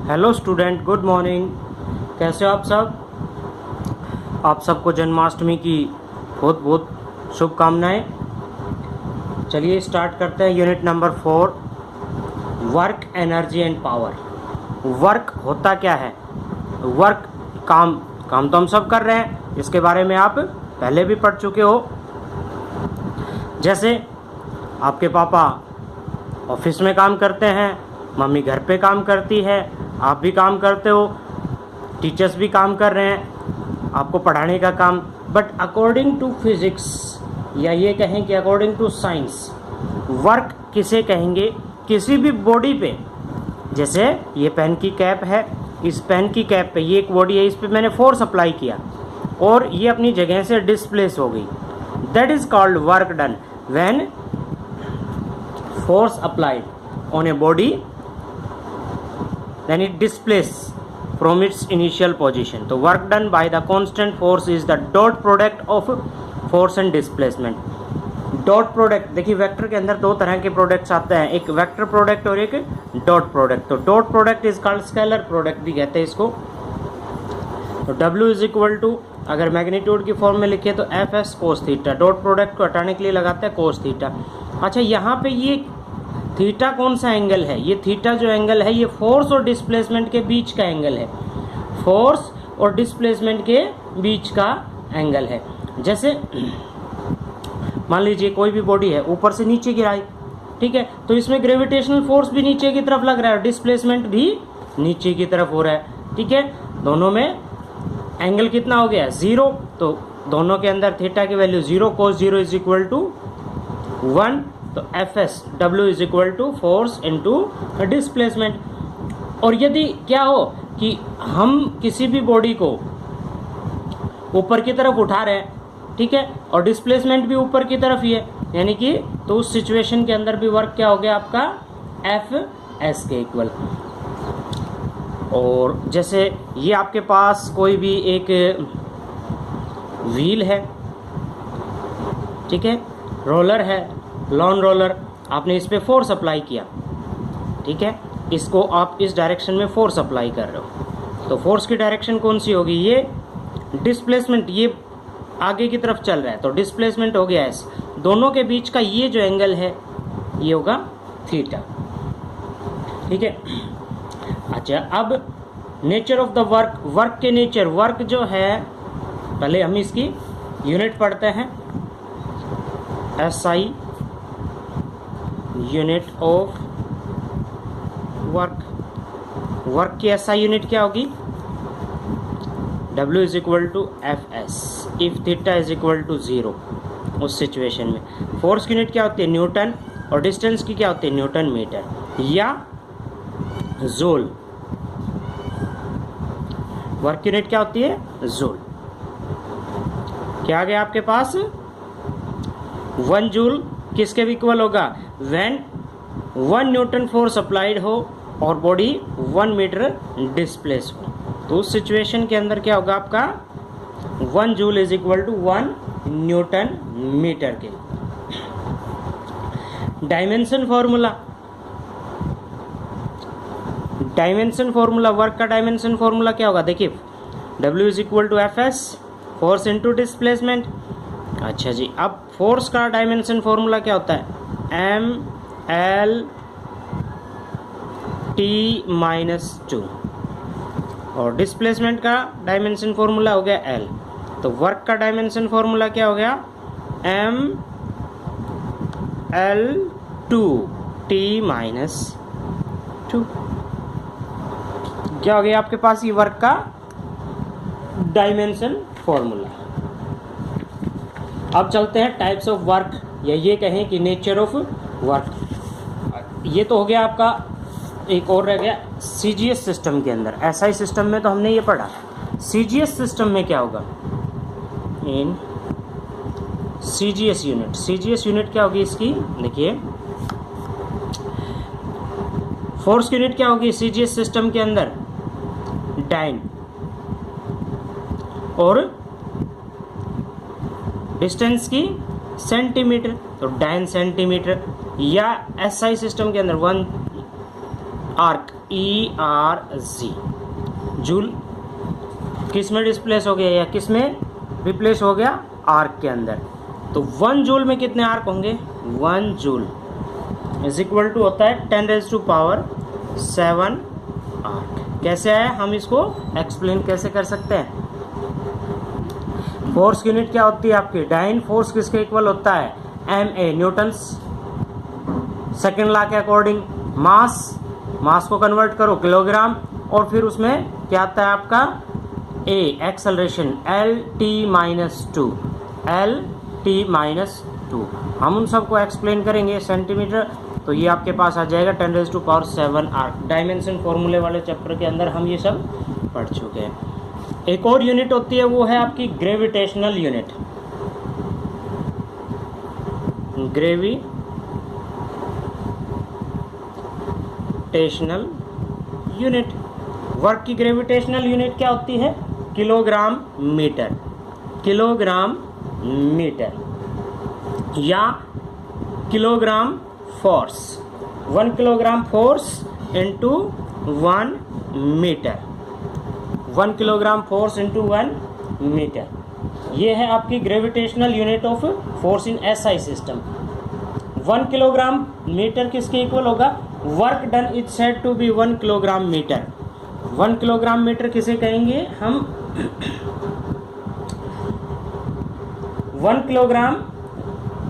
Hello student, good morning. कैसे हो आप सब? आप सबको जन्माष्टमी की बहुत बहुत शुभकामनाएं। चलिए स्टार्ट करते हैं unit number 4, work, energy and power. Work होता क्या है? वर्क काम काम तो हम सब कर रहे हैं, इसके बारे में आप पहले भी पढ़ चुके हो। जैसे आपके पापा ऑफिस में काम करते हैं, मम्मी घर पे काम करती है, आप भी काम करते हो, टीचर्स भी काम कर रहे हैं, आपको पढ़ाने का काम। बट अकॉर्डिंग टू फिजिक्स, या ये कहें कि अकॉर्डिंग टू साइंस, वर्क किसे कहेंगे? किसी भी बॉडी पे, जैसे ये पेन की कैप है, इस पेन की कैप पे ये एक बॉडी है, इस पे मैंने फोर्स अप्लाई किया और ये अपनी जगह से डिस्प्लेस हो गई। That is called work done when force applied on a body, then it displaces from its initial position. तो work done by the constant force is the dot product of force and displacement. Dot product, देखिए vector के अंदर दो तरह के products आते हैं, एक वेक्टर प्रोडक्ट और एक डॉट प्रोडक्ट। तो dot product is called scalar product भी कहते हैं इसको। तो W इज इक्वल टू, अगर मैग्नीट्यूड की फॉर्म में लिखे तो F S cos theta. Dot product को हटाने के लिए लगाते हैं कोस थीटा। अच्छा, यहाँ पे ये थीटा कौन सा एंगल है? ये थीटा जो एंगल है ये फोर्स और डिस्प्लेसमेंट के बीच का एंगल है। फोर्स और डिस्प्लेसमेंट के बीच का एंगल है। जैसे मान लीजिए कोई भी बॉडी है, ऊपर से नीचे गिराई, ठीक है, तो इसमें ग्रेविटेशनल फोर्स भी नीचे की तरफ लग रहा है और डिस्प्लेसमेंट भी नीचे की तरफ हो रहा है, ठीक है। दोनों में एंगल कितना हो गया? 0। तो दोनों के अंदर थीटा की value 0, cos 0 is equal to 1। तो F S W is equal to force into displacement. और यदि क्या हो कि हम किसी भी बॉडी को ऊपर की तरफ उठा रहे हैं, ठीक है, और डिस्प्लेसमेंट भी ऊपर की तरफ ही है, यानी कि तो उस सिचुएशन के अंदर भी वर्क क्या हो गया आपका? एफ एस के इक्वल। और जैसे ये आपके पास कोई भी एक व्हील है, ठीक है, रोलर है, लॉन रोलर, आपने इस पे फोर्स अप्लाई किया, ठीक है, इसको आप इस डायरेक्शन में फोर्स अप्लाई कर रहे हो, तो फोर्स की डायरेक्शन कौन सी होगी? ये डिस्प्लेसमेंट, ये आगे की तरफ चल रहा है तो डिस्प्लेसमेंट हो गया एस। दोनों के बीच का ये जो एंगल है ये होगा थीटा, ठीक है। अच्छा, अब nature of the work, work के नेचर, वर्क जो है, पहले हम इसकी यूनिट पढ़ते हैं। SI unit of work. Work की SI यूनिट क्या होगी? W is equal to F S if theta is equal to 0। उस सिचुएशन में फोर्स की यूनिट क्या होती है? न्यूटन। और डिस्टेंस की क्या होती है? न्यूटन मीटर या जूल। वर्क की यूनिट क्या होती है? जूल। क्या आ गया आपके पास? 1 जूल किसके इक्वल होगा? व्हेन 1 न्यूटन फोर्स अप्लाइड हो और बॉडी 1 मीटर डिस्प्लेस हो। तो उस सिचुएशन के अंदर क्या होगा आपका? 1 joule is equal to 1 newton metre के। Dimension formula, dimension formula, work का डायमेंशन फॉर्मूला क्या होगा? देखिए, W is equal to F S force into displacement. अच्छा जी, अब फोर्स का डायमेंशन फॉर्मूला क्या होता है? M L T - 2। और डिस्प्लेसमेंट का डायमेंशन फॉर्मूला हो गया L। तो वर्क का डायमेंशन फॉर्मूला क्या हो गया? M L 2 T - 2। क्या हो गया आपके पास? ये वर्क का डायमेंशन फॉर्मूला। अब चलते हैं टाइप्स ऑफ वर्क, या ये कहें कि नेचर ऑफ वर्क। ये तो हो गया आपका, एक और रह गया CGS सिस्टम के अंदर। SI सिस्टम में तो हमने ये पढ़ा। CGS सिस्टम में क्या होगा? इन CGS यूनिट, CGS यूनिट क्या होगी इसकी? देखिए, फोर्स की यूनिट क्या होगी CGS सिस्टम के अंदर? डाइन। और डिस्टेंस की सेंटीमीटर, तो डाइन सेंटीमीटर। या SI सिस्टम के अंदर 1 आर्क ERG जूल किस में डिस्प्लेस हो गया या किस में रिप्लेस हो गया, आर्क के अंदर। तो 1 जूल में कितने आर्क होंगे, 1 जूल इज इक्वल टू होता है 10⁻⁷ आर्क। कैसे आया, हम इसको एक्सप्लेन कैसे कर सकते हैं। फोर्स यूनिट क्या होती है आपकी, डाइन फोर्स किसके इक्वल होता है, MA न्यूटन्स सेकेंड लॉ के अकॉर्डिंग। मास को कन्वर्ट करो किलोग्राम, और फिर उसमें क्या आता है आपका A एक्सेलरेशन LT-2 LT-2। हम उन सबको एक्सप्लेन करेंगे सेंटीमीटर। तो ये आपके पास आ जाएगा 10⁻⁷ आर्क। डायमेंशन फॉर्मूले वाले चैप्टर के अंदर हम ये सब पढ़ चुके हैं। एक और यूनिट होती है, वो है आपकी gravitational unit. Gravitational unit, work की ग्रेविटेशनल यूनिट क्या होती है, किलोग्राम मीटर। किलोग्राम मीटर या kilogram force, 1 kilogram force into 1 metre, 1 kilogram force into 1 metre. ये है आपकी gravitational unit of force in SI system. 1 kilogram metre किसके इक्वल होगा, work done is said to be 1 kilogram metre. 1 kilogram metre किसे कहेंगे हम, 1 किलोग्राम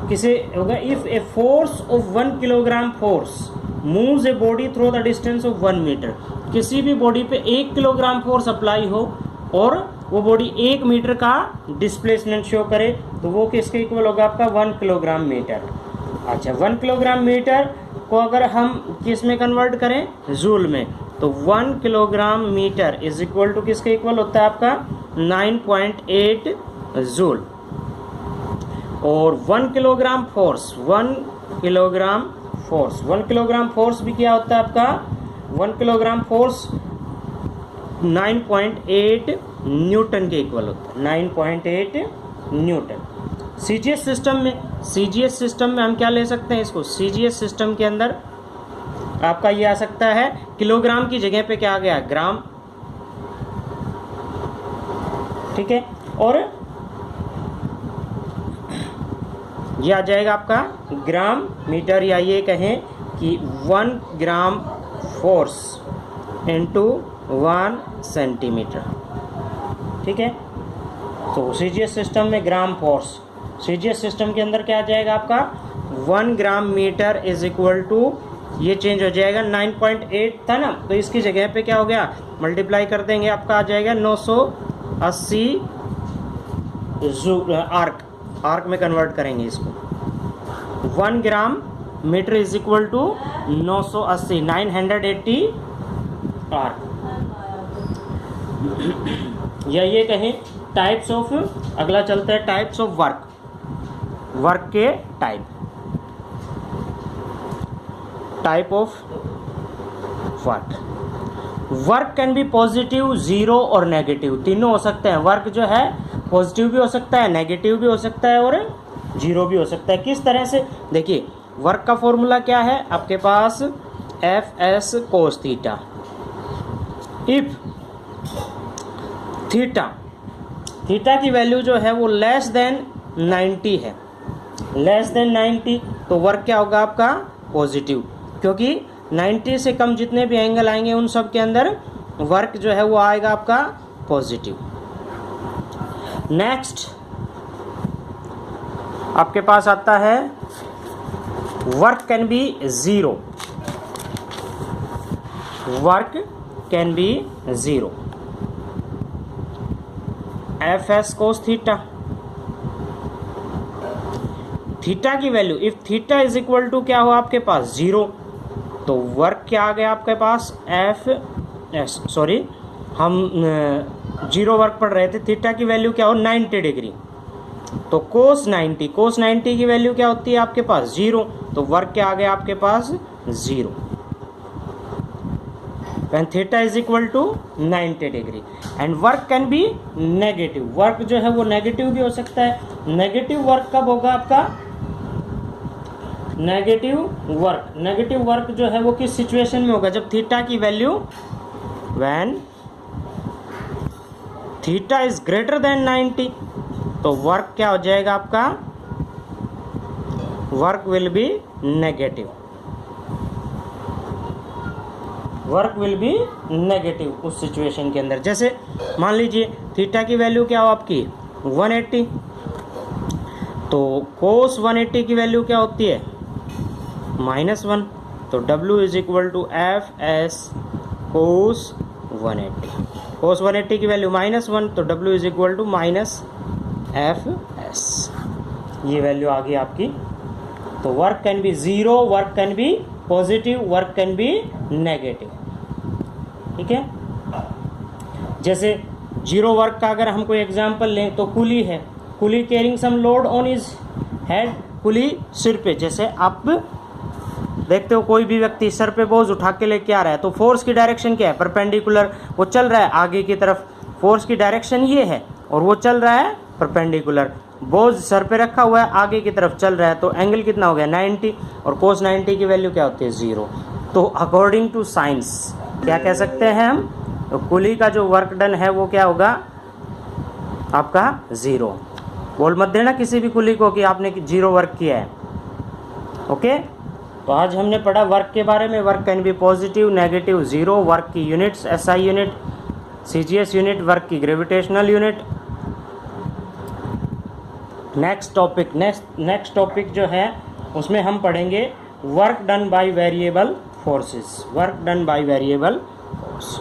किसे होगा, if A force of 1 kilogram force moves a body through the distance of 1 metre. किसी भी बॉडी पे 1 किलोग्राम फोर्स अप्लाई हो और वो बॉडी 1 मीटर का डिस्प्लेसमेंट शो करे, तो वो किसके इक्वल होगा आपका, 1 किलोग्राम मीटर। अच्छा, 1 किलोग्राम मीटर को अगर हम किस में कन्वर्ट करें, जूल में, तो 1 kilogram metre is equal to किसके इक्वल होता है आपका, 9.8 जूल। और 1 किलोग्राम फोर्स, 1 किलोग्राम फोर्स भी क्या होता है आपका, 1 किलोग्राम फोर्स 9.8 न्यूटन के इक्वल होता है, 9.8 न्यूटन। सीजीएस सिस्टम में हम क्या ले सकते हैं इसको, सीजीएस सिस्टम के अंदर आपका ये आ सकता है, किलोग्राम की जगह पे क्या आ गया, ग्राम। ठीक है, और ये आ जाएगा आपका ग्राम मीटर, या ये कहें कि 1 ग्राम फोर्स इंटू 1 सेंटीमीटर। ठीक है, तो सीजीएस सिस्टम में ग्राम फोर्स, सीजीएस सिस्टम के अंदर क्या आ जाएगा आपका, 1 gram metre is equal to, ये चेंज हो जाएगा, 9.8 था ना, तो इसकी जगह पे क्या हो गया, मल्टीप्लाई कर देंगे, आपका आ जाएगा 980 आर्क में कन्वर्ट करेंगे इसको। 1 gram metre is equal to 980 erg. या ये कहें टाइप्स ऑफ, अगला चलता है टाइप्स ऑफ वर्क के type of work can be positive, zero और नेगेटिव, तीनों हो सकते हैं। वर्क जो है पॉजिटिव भी हो सकता है, नेगेटिव भी हो सकता है और जीरो भी हो सकता है। किस तरह से, देखिए वर्क का फॉर्मूला क्या है आपके पास, Fs cos theta. If theta की वैल्यू जो है वो लेस देन 90 है, लेस देन 90, तो वर्क क्या होगा आपका, पॉजिटिव, क्योंकि 90 से कम जितने भी एंगल आएंगे उन सब के अंदर वर्क जो है वो आएगा आपका पॉजिटिव। नेक्स्ट आपके पास आता है work can be zero, work can be zero, Fs cos theta. Theta की value, if theta is equal to क्या हो आपके पास, जीरो, तो वर्क क्या आ गया आपके पास, हम जीरो वर्क पढ़ रहे थे, थीटा की वैल्यू क्या हो 90 डिग्री, तो कोस 90 की वैल्यू क्या होती है आपके पास, जीरो, तो वर्क क्या आ गया आपके पास, जीरो। when theta is equal to 90 degree. And work can be negative, work जो है वो नेगेटिव भी हो सकता है। नेगेटिव वर्क कब होगा आपका, नेगेटिव वर्क। नेगेटिव वर्क जो है वो किस सिचुएशन में होगा, जब थीटा की value, when theta is greater than 90, तो वर्क क्या हो जाएगा आपका, work will be negative, work will be negative उस सिचुएशन के अंदर। जैसे मान लीजिए थीटा की वैल्यू क्या हो आपकी 180, तो कोस 180 की वैल्यू क्या होती है -1, तो W is equal to F S cos 180। Cos 180 की वैल्यू -1, तो W is equal to -F S, ये वैल्यू आ गई आपकी। तो work can be 0, work can be positive, work can be negative. ठीक है, जैसे 0 वर्क का अगर हम कोई एग्जांपल लें तो कुली है, coolie carrying some load on his head, कुली सिर पे, जैसे आप देखते हो कोई भी व्यक्ति सर पे बोझ उठा के लेके आ रहा है, तो फोर्स की डायरेक्शन क्या है, परपेंडिकुलर, वो चल रहा है आगे की तरफ, फोर्स की डायरेक्शन ये है और वो चल रहा है परपेंडिकुलर, बोझ सर पे रखा हुआ है आगे की तरफ चल रहा है, तो एंगल कितना हो गया 90, और कोस 90 की वैल्यू क्या होती है 0। तो अकॉर्डिंग टू साइंस क्या कह सकते हैं हम, तो कुली का जो वर्क डन है वो क्या होगा आपका 0। बोल मत देना किसी भी कुली को कि आपने 0 वर्क किया है। ओके, तो आज हमने पढ़ा वर्क के बारे में। Work can be positive, negative, 0, work की units SI unit, CGS unit, work की ग्रेविटेशनल यूनिट। नेक्स्ट टॉपिक जो है उसमें हम पढ़ेंगे work done by variable forces, work done by variable force.